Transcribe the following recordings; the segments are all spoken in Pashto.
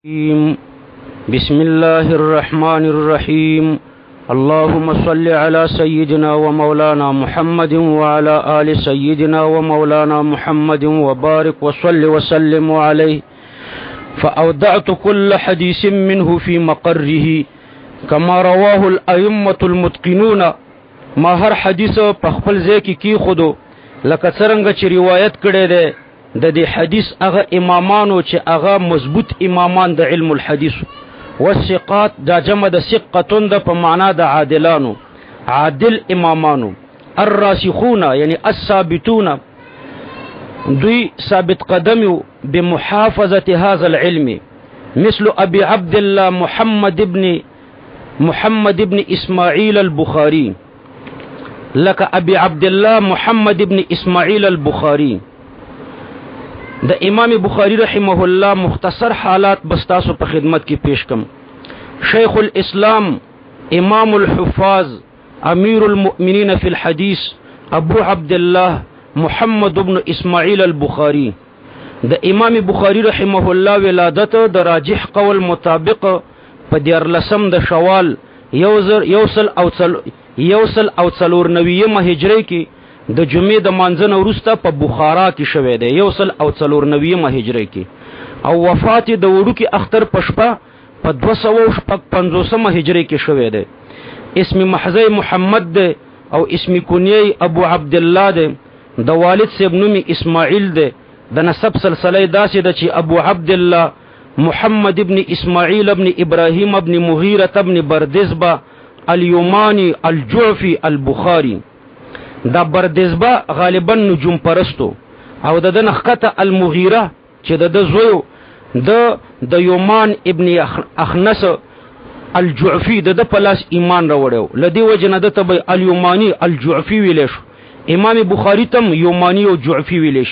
بسم الله الرحمن الرحيم. اللهم صل على سيدنا ومولانا محمد وعلى آل سيدنا ومولانا محمد وبارك وصل وسلم عليه. فأودعت كل حديث منه في مقره كما رواه الأئمة المتقنون. ما هر حدیث په خپل ځای کې کیښودو لکه څرنګه چې روایت کړی دی د دې حدیث هغه امامانو چې هغه مضبوط امامان د علم الحدیث والثقات دا جمع د ثقتون د په معنا د عادلانو عادل امامانو الراسخون یعنی الثابتون دوی ثابت قدم بمحافظة هذا العلم مثل أبي عبد الله محمد ابن إسماعيل البخاري لك أبي عبد الله محمد ابن إسماعيل البخاري. د امام بخاری رحمه الله مختصر حالات بستاسو په خدمت کې پیش کم. شیخ الاسلام امام الحفاظ امیر المؤمنین فی الحدیث ابو عبد الله محمد ابن اسماعیل البخاری. د امام بخاری رحمه الله ولادت د راجح قول مطابق په 14 د شوال یوصل او څلور نویمه هجری کې د جمعې د مانځنه وروسته په بخارا کې شوی دی 1409 هجری کې او وفات د وړوکي اختر په شپه په 250 هجری کې شوی دی. اسم محضی محمد دی او اسم کنیه ابو عبد الله دی. د والد صاحب نوم اسماعیل دی. د نسب سلسله داسې ده چې ابو عبد الله محمد ابن اسماعیل ابن ابراهیم ابن مغیره ابن بردزبه الیومانی الجعفی البخاری. دا بردزبه غالبا نجوم پرستو او د نخکته المغیره چې د زویو د یومان ابن اخنس الجعفی د پلاس ایمان راوړو لدی وجنه د تبع الیومانی الجعفی ویلش. امام بخاری تم یومانی او جعفی ویلش.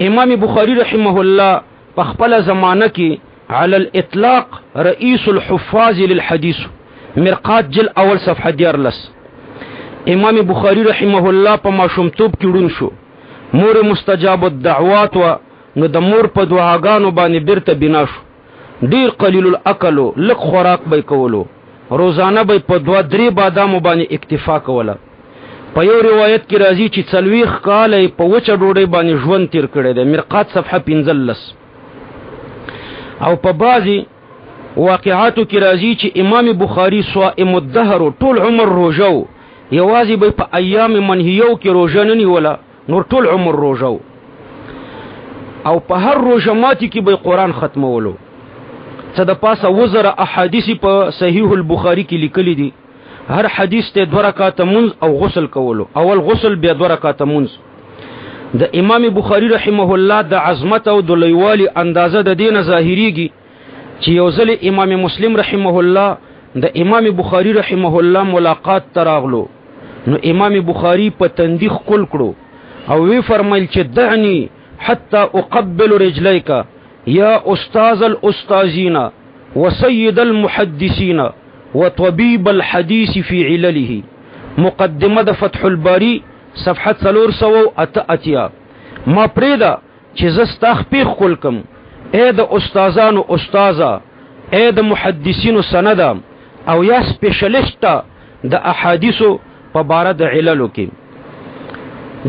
امام بخاری رحمه الله په خپل زمانه کې علی الاطلاق رئیس الحفاظ للحديث مرقات جل اول صفحه 14. امام بخاری رحمه الله په ماشومتوب کې ورون شو. مور مستجاب الدعوات و نو د مور په دعاګانو باندې بیرته بنا شو. ډیر قلیل الاکل لک خوراک به کولو. روزانه به په 2-3 بادامو باندې اکتفا کوله. په یو روایت کې راځي چې 40 کال په وچه ډوډۍ باندې ژوند تیر کړی دی. مرقات صفحه 15. او په بعضی واقعاتو کې راځي چې امام بخاری صائم الدهر ټول عمر روزو یوازې به په ایام منهیو کې روزه نه نیوله نور ټول عمر روزو او په هر روزه ماتي کې به قرآن ختمولو. څه د پاسه وزره احادیث په صحیح البخاری کې لیکلي دي. هر حدیث ته 2 رکعات منځ او غسل کولو. اول غسل بیا 2 رکعات منځ. د امام بخاری رحمه الله د عظمت او د لویوالي اندازه د دین ظاهریږي چې یو ځل امام مسلم رحمه الله د امام بخاری رحمه الله ملاقات تراغلو نو امام بخاری په تندیخ کول کړو او وی فرمایل چې دعني حتى اقبل رجليك يا استاذ الاستاذين وسيد المحدثين وطبيب الحديث في علله. مقدمه د فتح الباری صفحه 388. ما پریدا چې زستا خپل کول کم اے د استادانو استاذا اے د محدثینو سندا او یا سپیشلیسټا د احادیثو په باره د عللو کې.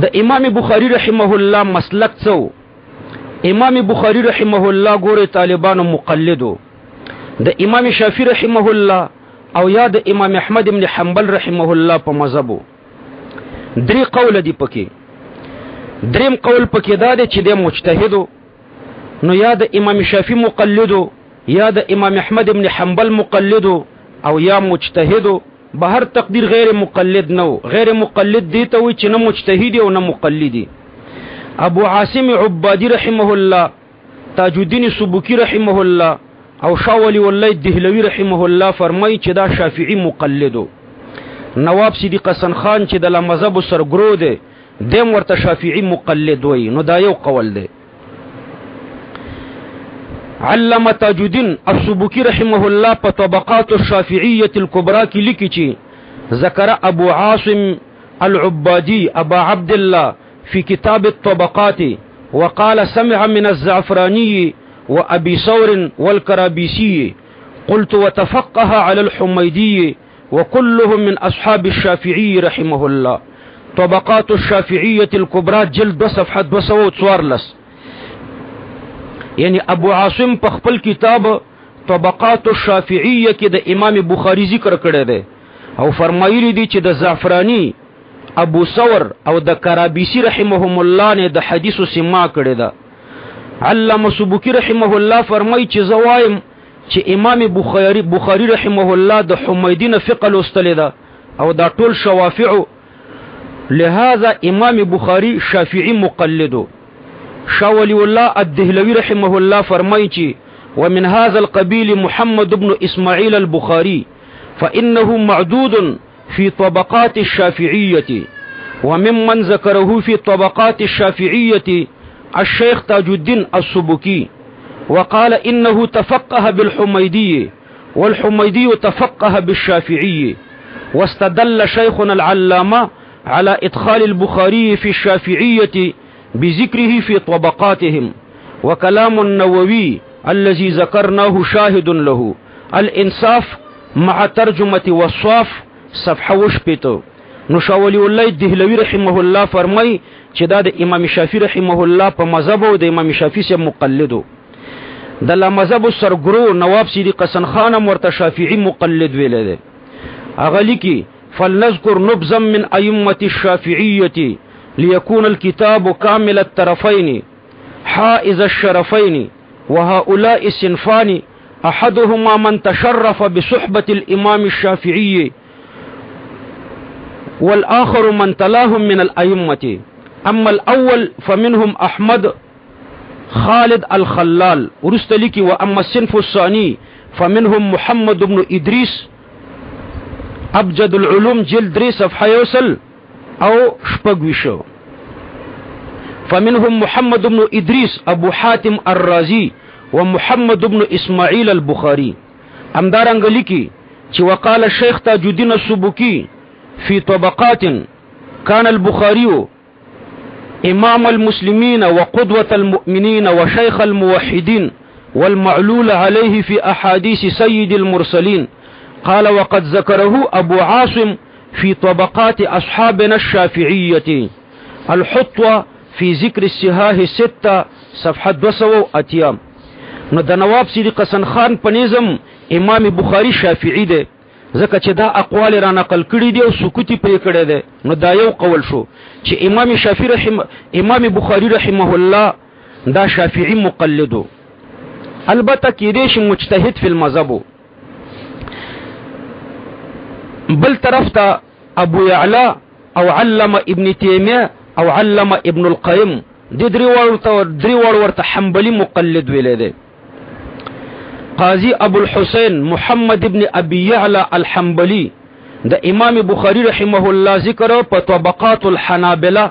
د امام بخاری رحمه الله مسلک څو. امام بخاری رحمه الله ګوره طالبانو مقلدو. د امام شافعی رحمه الله او یا د امام احمد ابن حنبل رحمه الله په مذهبو 3 قول دي پکې. دریم قول پکې دا دی چې د مجتهدو نو یا د امام شافعی مقلدو یا د امام احمد ابن حنبل مقلدو او یا مجتهدو. بهر تقدیر غیر مقلد نو. غیر مقلد دی ته وی چې نه مجتهدی او نه مقلدی. ابو عاصم عبادی رحمه الله، تاج الدین سبکی رحمه الله او شاه ولی الله دهلوی رحمه الله فرمایي چې دا شافعی مقلدو. نواب صدیق حسن خان چې د مذهب سرګرو دی دیم ورته شافعی مقلد وای. نو دا یو قول دی. علامه تاج الدین السبکی رحمه الله په طبقات الشافعیه الكبرى کې لیکي چې ذکر ابو عاصم العبادي ابا عبد الله في كتاب الطبقات وقال سمع من الزعفراني وأبي ثور والكرابيسي. قلت وتفقه على الحميدي وكلهم من أصحاب الشافعي رحمه الله. طبقات الشافعية الكبرى جلد صفحة 214. یعنی ابو عاصم په خپل کتاب طبقات الشافعیه کې د امام بخاری ذکر کړی دی او فرمایلی دی چې د زعفرانی ابو ثور او د کرابیسی رحمهم الله نه د حدیثو سما کړی دا. علامه سبکی رحمه الله فرمای چې زوایم چې امام بخاری رحمه الله د حمیدین فقه لوستل دا او دا ټول شوافع، لهذا امام بخاری شافعی مقلدو. شاه ولی الله الدهلوی رحمه الله فرمای چې ومن هذا القبيل محمد بن اسماعيل البخاري فإنه معدود في طبقات الشافعية. وممن ذكره في طبقات الشافعية الشيخ تاج الدين السبكي وقال إنه تفقه بالحميدي والحميدي تفقه بالشافعي. واستدل شيخنا العلامة على إدخال البخاري في الشافعية بذكره في طبقاتهم. وكلام النووي الذي ذكرناه شاهد له. الانصاف مع ترجمة وصاف صفحه وشپیتو. نو شاه ولی الله دهلوی رحمه الله فرمای چې دا د امام شافعی رحمه الله په مذهب او د امام شافعی سره مقلدو. د لا مذهب سرګرو نواب سیدی قسن خان مرته شافعی مقلد ویل دي. اغلی کی فلنذكر نبذا من ائمه الشافعيه ليكون الكتاب كامل الطرفين حائز الشرفين. وهؤلاء الصنفان أحدهما من تشرف بصحبة الإمام الشافعي والآخر من تلاهم من الأئمة. أما الأول فمنهم أحمد خالد الخلال ورستلك. وأما الصنف الثاني فمنهم محمد بن إدريس أبجد العلوم جلد 3 صفحة يوصل او شپږویشو. فمنهم محمد بن إدريس أبو حاتم الرازي ومحمد بن إسماعيل البخاري. امدارنګ لیکي چې وقال الشيخ تاج الدين السبكي في طبقات كان البخاري إمام المسلمين وقدوة المؤمنين وشيخ الموحدين والمعلول عليه في أحاديث سيد المرسلين. قال وقد ذكره أبو عاصم في طبقات أصحابنا الشافعية الحطوة في ذكر السهاه 6 صفحة 280. نو د نواب سیدی قسن خان په نظم امام بخاری شافعی دی ځکه چې دا اقوال را نقل کړي دي او سکوتی پرې کړي دي. نو دا یو قول شو چې امام بخاری رحمه الله دا شافعی مقلدو. البته کېدې شي مجتهد فی المذهب. بل طرف ته ابو يعلى او علم ابن تيميه او علم ابن القيم د درې ورته حنبلی مقلد ویل دي. قاضي ابو الحسين محمد ابن ابي يعلى الحنبلي د امام بخاري رحمه الله ذکر په طبقات الحنابلة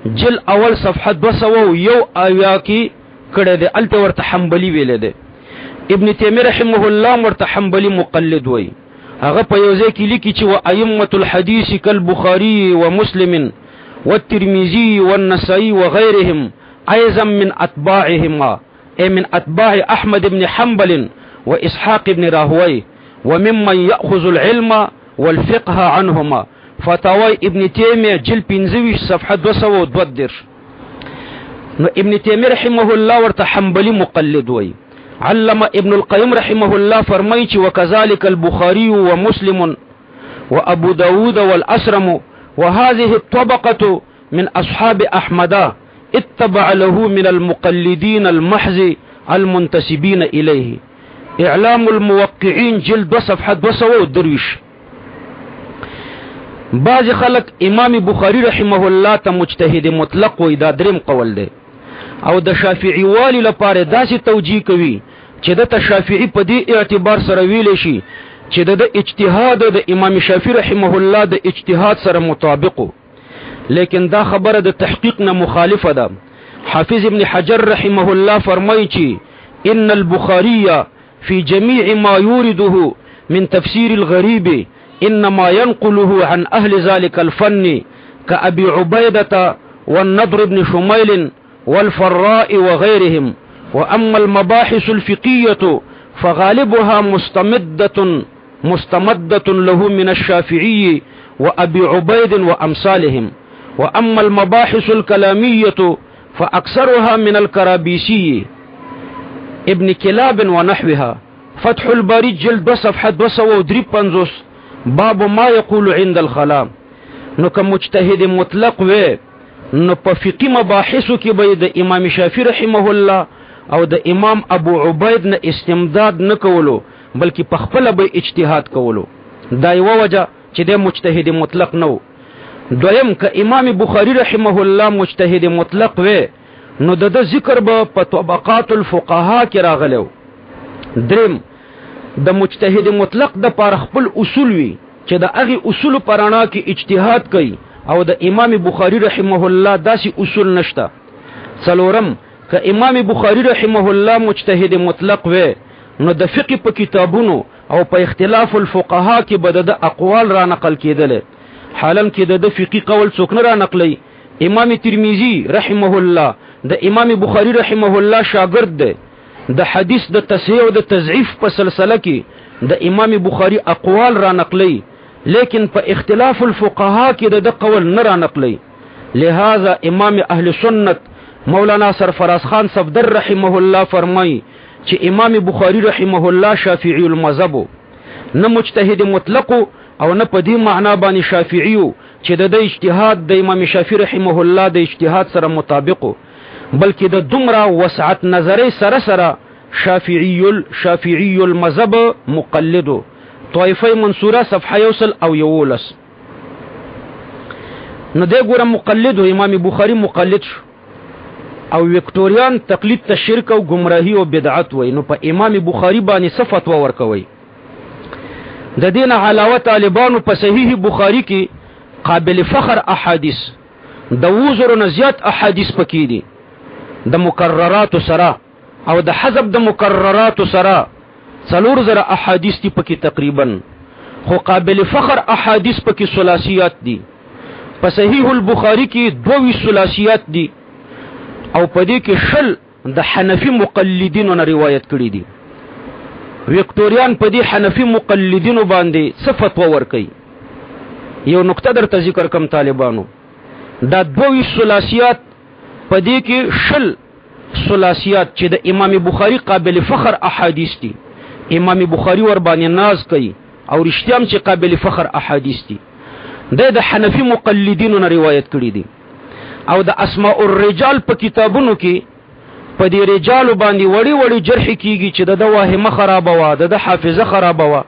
جل اول صفحه 201 کی کړه دي. الته ورته حنبلی ویل دي. ابن تيميه رحمه الله ورته حنبلی مقلد وای. هغه په یو ځای کې لیکي چې وائمه الحديث كالبخاري ومسلم والترمذي والنسائي وغيرهم ايضا من اتباعهما اي من اتباع احمد بن حنبل واسحاق بن راهوي وممن ياخذ العلم والفقه عنهما. فتاوى ابن تيميه جل 15 صفحه 202. نو ابن تيميه رحمه الله ورته حنبلي مقلد وي. علم ابن القيم رحمه الله فرمایي وكذلك البخاري ومسلم وابو داود والاسرم وهذه الطبقة من أصحاب أحمد اتبع له من المقلدين المحض المنتسبين إليه. إعلام الموقعين جلد صفحة 202. بعض خلق امام بخاری رحمه الله ته مجتهد مطلق و دا دریم قول دی او د شافعي والی لپاره داسې توجیه کوي چې د شافعي په دې اعتبار سره ویل شي چې د اجتهاد د امام شافعي رحمه الله د اجتهاد سره مطابق، لیکن دا خبره د تحقیق نه مخالفه ده. حافظ ابن حجر رحمه الله فرمایي چې ان البخاري في جميع ما يورده من تفسير الغريب انما ينقله عن اهل ذلك الفن كأبي عبيدة والنضر بن شميل والفراء وغيرهم. وأما المباحث الفقهية فغالبها مستمدة له من الشافعي وأبي عبيد وأمثالهم. وأما المباحث الكلامية فأكثرها من الكرابيسي ابن كلاب ونحوها. فتح الباري جلد صفحة 253 باب ما يقول عند الخلاء. نو که مجتهد مطلق وی نو په فقهي مباحثو کې به د امام شافعي رحمه الله او د امام ابو عبید نه استمداد نه کولو بلکې په خپل به اجتهاد کولو. دا یو وجه چې د مجتهد مطلق نو. دویم که امام بخاری رحمه الله مجتهد مطلق وی نو د ذکر به په طبقات الفقهاء کې راغلو. دریم د مجتهد مطلق د پر خپل اصول وی چې د هغه اصول پرانا کې اجتهاد کوي او د امام بخاری رحمه الله داسې اصول نشته. څلورم که امام بخاری رحمه الله مجتهد مطلق وی نو د فقه په کتابونو او په اختلاف الفقهاء کې به د اقوال را نقل کېدل، حالا کې د فقهي قول څوک نه را نقلی. امام ترمذی رحمه الله د امام بخاری رحمه الله شاګرد دی. د حدیث د تصحیح او د تضعیف په سلسله کې د امام بخاری اقوال را نقلی، لیکن په اختلاف الفقهاء کې د قول نه را نقلی. لہذا امام اهل سنت مولانا سرفراز خان صفدر رحمه الله فرمای چې امام بخاری رحمه الله شافعی المذهب، نه مجتهد مطلق او نه په دې معنا باندې شافعی چې د اجتهاد د امام شافعی رحمه الله د اجتهاد سره مطابق، بلکې د دومره وسعت نظری سره سره شافعی المذهب مقلد. طائفه منصوره صفحه 111. نو دې ګوره مقلد امام بخاری مقلد شو او وکټوریان تقلید ته شرک او گمراهی او بدعت وای. نو په امام بخاری باندې صفت ورکوي. د دین علاوه طالبانو په صحیح بخاری کې قابل فخر احادیث د وزر نه زیات احادیث پکې دي د مکررات سره او د حذف د مکررات سره 4000 احادیث دي پکې تقریبا، خو قابل فخر احادیث پکې ثلاثیات دي. په صحیح البخاری کې 22 ثلاثیات دي او په دې کې شل د حنفي مقلدینو نه روایت کړي دي. وکټوریان په دې حنفي مقلدینو باندې صفت ورکړي. یو نقطه درته ذکر کوم طالبانو، دا 22 ثلاثیات په دې کې شل ثلاثیات چې د امام بخاری قابل فخر احادیث دي. امام بخاری ور باندې ناز کوي او رښتیام چې قابل فخر احادیث دي. د حنفي مقلدینو نه روایت کړي دي او د اسماء الرجال په کتابونو کې په دې رجال باندې وړي وړي جرح کیږي چې د واهمه خراب وا، د حافظه خراب وا،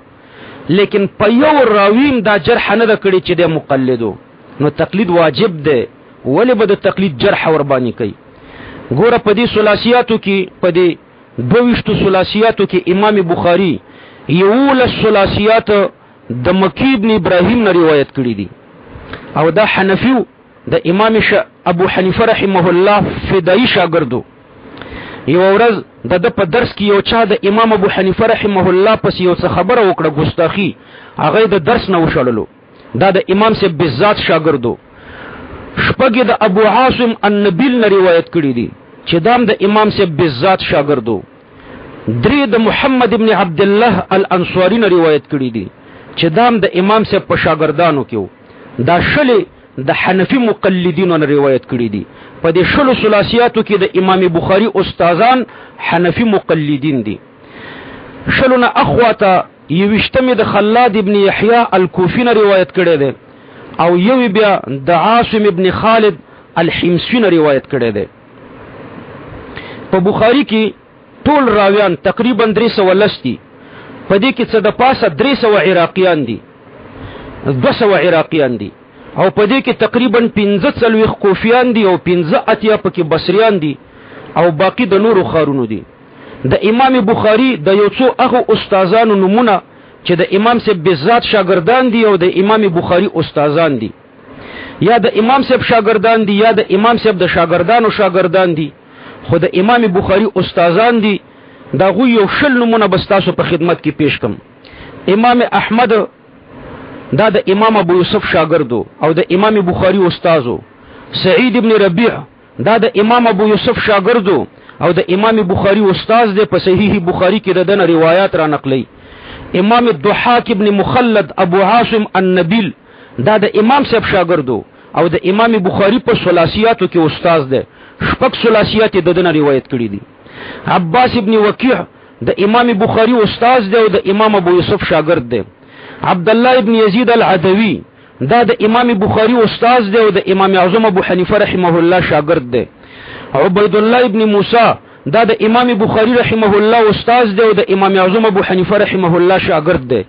لیکن په یو راویم دا جرح نه کړي چې د مقلدو. نو تقلید واجب ده، ولی به د تقلید جرح ور باندې کوي. ګوره په دې ثلاثیاتو کې په دې 22 ثلاثیاتو کې امام بخاری 11 ثلاثیات د مکی ابن ابراهیم نه روایت کړي دي او دا حنفیو د امام ابو حنیفه رحمه الله فدایی شاګردو. یو ورځ د په درس کې یو چا د امام ابو حنیفه رحمه الله پس یو څه خبره وکړه ګستاخی، هغه د درس نه وشړلو. دا د امام سے بالذات شاګردو. شپږ د ابو عاصم النبیل نه روایت کړي دي چې دام د امام سے بالذات شاګردو. درې د محمد ابن عبد الله الانصاری نه روایت کړي دي چې دام د امام سے په شاګردانو کې. دا شلې د حنفي مقلدینو نه روایت کړي دي. په دې شلو ثلاثیاتو کې د امام بخاری استادان حنفي مقلدین دي. شلو نه اخواته یوشتمه د خلاد ابن یحیی الکوفی نه روایت کړي دي او یو بیا د عاصم ابن خالد الحمصی نه روایت کړي دي. په بخاری کې ټول راویان تقریبا 310 دي. په دې کې څه د پاسه 300 عراقیان دي، 200 عراقیان دي او په دې کې تقریبا 15 کوفیان دي او 15 اتیا پکې بصریان دي او باقی د نورو خارونو دي. د امام بخاری د یو څو هغه استادانو نمونه چې د امام سے بالذات شاګردان دي او د امام بخاری استادان دي، یا د امام صاحب شاګردان دي یا د امام صاحب د شاګردانو شاګردان دي، خو د امام بخاری استادان دي. دا غو یو شل نمونه بستاسو په خدمت کې پیش کم. امام احمد دا د امام ابو یوسف شاګردو او د امام بخاری استادو. سعید ابن ربیع دا د امام ابو یوسف شاګردو او د امام بخاری استاد دی. په صحیح بخاری کې د دنه روایت را نقلی. امام الضحاک ابن مخلد ابو عاصم النبیل دا د امام صاحب شاګردو او د امام بخاری په ثلاثیاتو کې استاد دی. شپږ ثلاثیات د دنه روایت کړي دي. عباس ابن وکیع د امام بخاری استاد دی او د امام ابو یوسف شاګرد دی. عبد الله ابن یزید العدوی دا د امام بخاری استاد دی او د امام اعظم ابو حنیفه رحمه الله شاګرد دی. عبید الله ابن موسی دا د امام بخاری رحمه الله استاد دی او د امام اعظم ابو حنیفه رحمه الله شاګرد دی.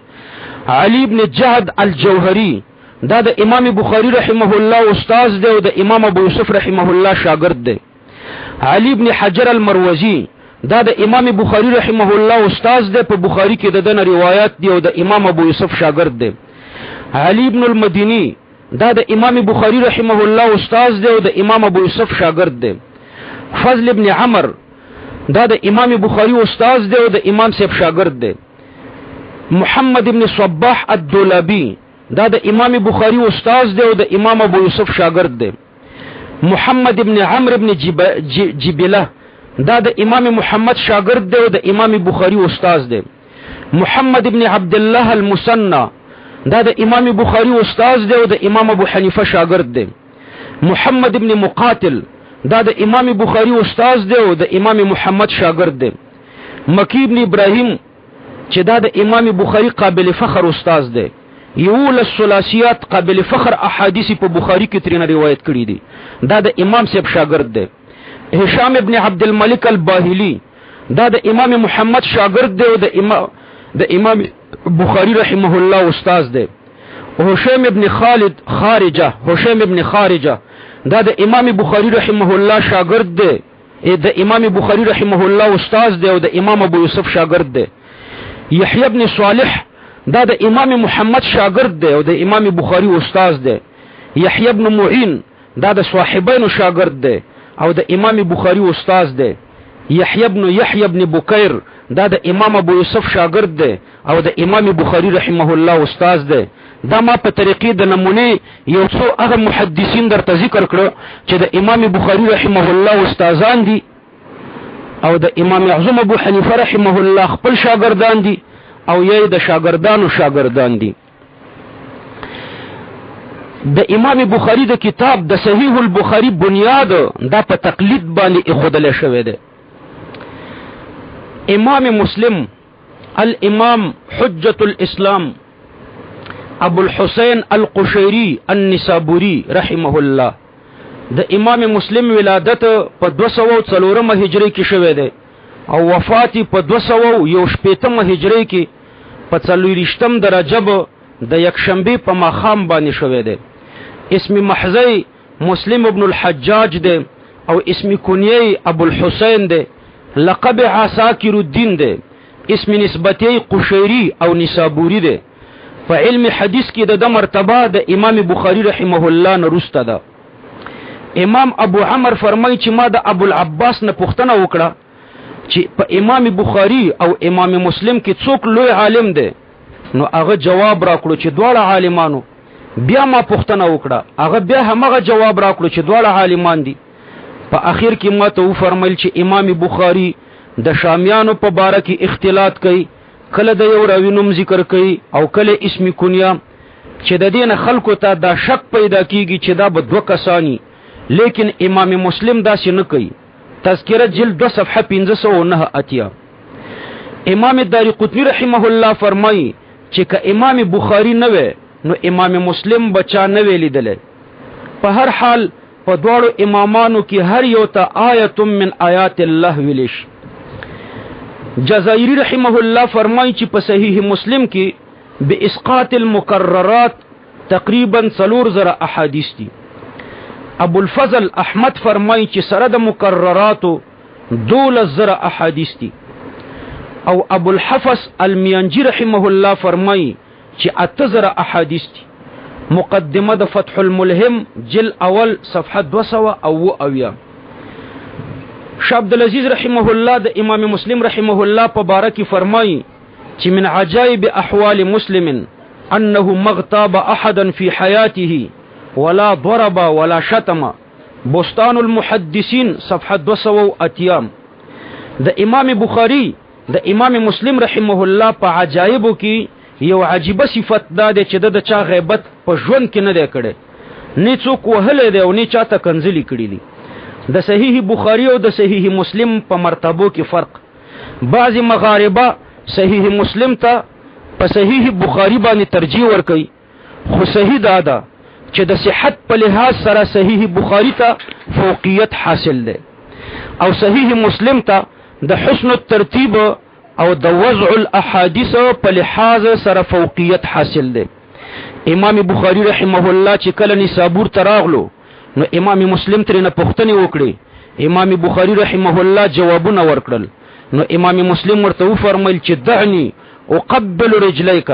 علی ابن جهد الجوهری دا د امام بخاری رحمه الله استاد دی او د امام ابو یوسف رحمه الله شاګرد دی. علی ابن حجر المروزی دا د امام بخاری رحمه الله استاد دی. په بخاری کې د دنه روایت دی او د امام ابو یوسف شاګرد دی. علی ابن المدینی دا د امام بخاری رحمه الله استاد دی او د امام ابو یوسف شاګرد دی. فضل ابن عمر دا د امام بخاری استاد دی او د امام صاحب شاګرد دی. محمد ابن صباح الدولابی دا د امام بخاری استاد دی او د امام ابو یوسف شاګرد دی. محمد ابن عمرو ابن جبله دا د امام محمد شاګرد دی او د امام بخاری استاد دی. محمد ابن عبد الله المثنى دا د امام بخاری استاد دی او د امام ابو حنیفه شاګرد دی. محمد ابن مقاتل دا د امام بخاری استاد دی او د امام محمد شاګرد دی. مکی ابن ابراهیم چې دا د امام بخاری قابل فخر استاد دی. یولس ثلاثیات قابل فخر احادیث په بخاری کې ترینه روایت کړي دي. دا د امام صاحب شاګرد دی. هشام ابن عبد الملک الباهلی دا د امام محمد شاګرد دی او د امام بخاری رحمه الله استاد دی. هشام ابن خالد خارجه هشام ابن خارجه دا د امام بخاری رحمه الله شاګرد دی. د امام بخاری رحمه الله استاد دی او د امام ابو یوسف شاګرد دی. یحیی ابن صالح دا د امام محمد شاګرد دی او د امام بخاری استاد دی. یحیی ابن معین دا د صاحبینو شاګرد دی او د امام بخاری استاد دی. یحیی ابن بکیر دا د امام ابو یوسف شاګرد دی او د امام بخاری رحمه الله استاد دی. دا ما په طریقې د نمونه یو څو هغه محدثین درته ذکر کړو چې د امام بخاری رحمه الله استادان دي او د امام اعظم ابو حنیفه رحمه الله خپل شاګردان دي او یې د شاګردانو شاګردان دي. د امام بخاری د کتاب د صحیح البخاری بنیاد دا په تقلید باندې اخدل شوی دی. امام مسلم الامام حجة الاسلام ابو الحسین القشیری النسابوری رحمه الله د امام مسلم ولادت په 204 هجری کې شوه دی او وفات په 218 هجری کې په 40 د رجب د یکشنبه په ماخام باندې شوه دی. اسم محضی مسلم ابن الحجاج دی او اسم کنیه ابو الحسین دی. لقب عساکر الدین دی. اسم نسبتی قشیری او نسابوری دی. په علم حدیث کې د مرتبه د امام بخاری رحمه الله نرسته ده. امام ابو عمر فرمایي چې ما د ابو العباس نه پوښتنه وکړه چې په امام بخاری او امام مسلم کې څوک لوی عالم دی؟ نو هغه جواب راکړو چې دواړه عالمانو. بیا ما پوښتنه وکړه، هغه بیا همغه جواب راکړو چې دواړه عالمان دي. په اخر کې ما ته وفرمایل چې امام بخاری د شامیانو په باره کې اختلاط کوي، کله د یو راوی نوم ذکر کوي او کله اسم کنیا، چې د دین خلکو ته دا شک پیدا کیږي چې دا به دوه کسانی، لیکن امام مسلم داسې نه کوي. تذکرہ جلد 2 صفحه 509 اتیا. امام دارقطنی رحمه الله فرمایي چې که امام بخاری نه وي نو امام مسلم بچا نه ویل لیدل. په هر حال په دواړو امامانو کې هر یو ته آیت من آیات الله ویلش. جزائری رحمه الله فرمایي چې په صحیح مسلم کې باسقاط المکررات تقریبا 3000 احادیث دي. ابو الفضل احمد فرمایي چې سره د مکرراتو 12000 احادیث دي. او ابو الحفص المیانجی رحمه الله فرمایي چې 8000 احادیث دي. مقدمه د فتح الملهم جل اول صفحه 200. شاه عبد العزيز رحمه الله د امام مسلم رحمه الله په باره کې فرمایي چې من عجائب احوال مسلم انه مغتاب احدا في حياته ولا ضرب ولا شتم. بستان المحدثین صفحه 200. د امام بخاری د امام مسلم رحمه الله په عجایبو کې یو عجیبه صفت دا دی چې د چا غیبت په ژوند کې نه دی کړی، نه څوک وهلی دی او نه چاته کنځلي کړي دي. د صحیح بخاری او د صحیح مسلم په مرتبو کې فرق. بعض مغاربه صحیح مسلم ته په صحیح بخاری باندې ترجیح ورکوي، خو صحیح دا ده چې د صحت په لحاظ سره صحیح بخاری ته فوقیت حاصل ده او صحیح مسلم ته د حسن الترتیب او د وضع الاحاديث په لحاظ سره فوقیت حاصل ده. امام بخاری رحمه الله چې کله نسابور تراغلو نو امام مسلم ترې نه پوښتنه وکړي، امام بخاری رحمه الله جوابونه ورکړل. نو امام مسلم ورته فرمایل چې دعني اقبل رجليك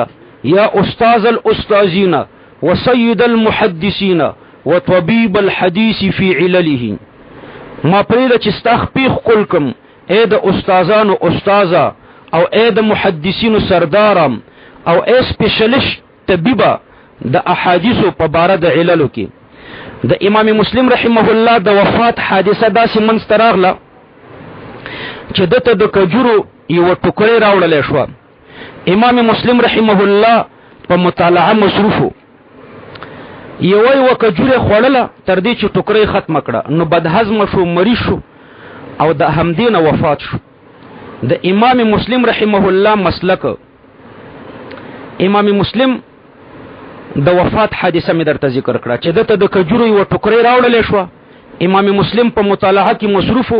يا استاذ الاستاذين وسيد المحدثين وطبيب الحديث في علله. ما پرېږده چې ستا خپې ښکل کړم اے د استاذانو استاذه او اے د محدثینو سردارم او اے سپیشلیشت طبیبه د احادیثو په باره د عللو کې. د امام مسلم رحمه الله د وفات حادثه داسې منځته راغله چې دته د کجورو یوه ټوکرۍ راوړلی شوه. امام مسلم رحمه الله په مطالعه مصروفو، یوه کجوره خوړله تر دې چې ټوکرۍ ختمه کړه، نو بدهضمه شو، مریض شو او د همدې نه وفات شو. د امام مسلم رحمه الله مسلک، امام مسلم د وفات حادثه مې درته ذکر کړه چې دته د کجورو یوه ټوکرۍ راوړلی شوه. امام مسلم په مطالعه کې مصروفو،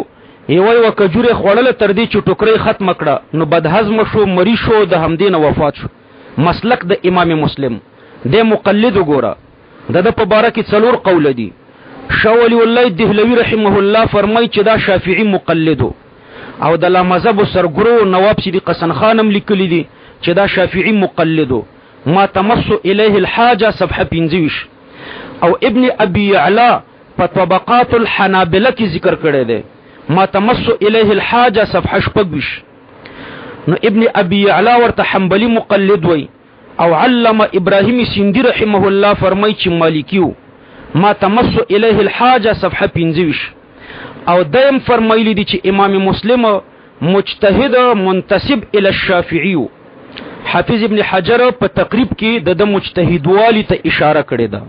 یوه کجوره خوړله تر دې چې ټوکرۍ ختمه کړه، نو بدهضمه شو، مریض شو، د همدې نه وفات شو. مسلک د امام مسلم د مقلد وګوره، د په باره کې 4 قول دي. شاه ولی الله دهلوی رحمه الله فرمای چې دا شافعي مقلدو او د لا مذهب سرګرو نواب صدیق حسن خانم لیکلی دي چې دا شافعي مقلدو. ما تمس الیه الحاجه صفحه 25 او ابن ابي يعلى په طبقات الحنابلة کې ذکر کړی دی، ما تمس الیه الحاجه صفحه 26. نو ابن ابي يعلى ورته حنبلي مقلد وای او علم ابراهيم سیندی رحمه الله فرمای چې مالکیو. ما تمس الیه الحاجه صفحه 25 او دیم فرمایلی دي چې امام مسلم مجتهد منتسب الی الشافعی. حافظ ابن حجر په تقریب کې د مجتهدوالی ته اشاره کړې ده.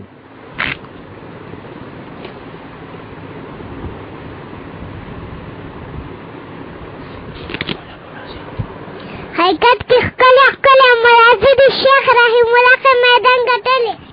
حقیقت کې خپل مراجع د شیخ رحیم الله میدان ګټلې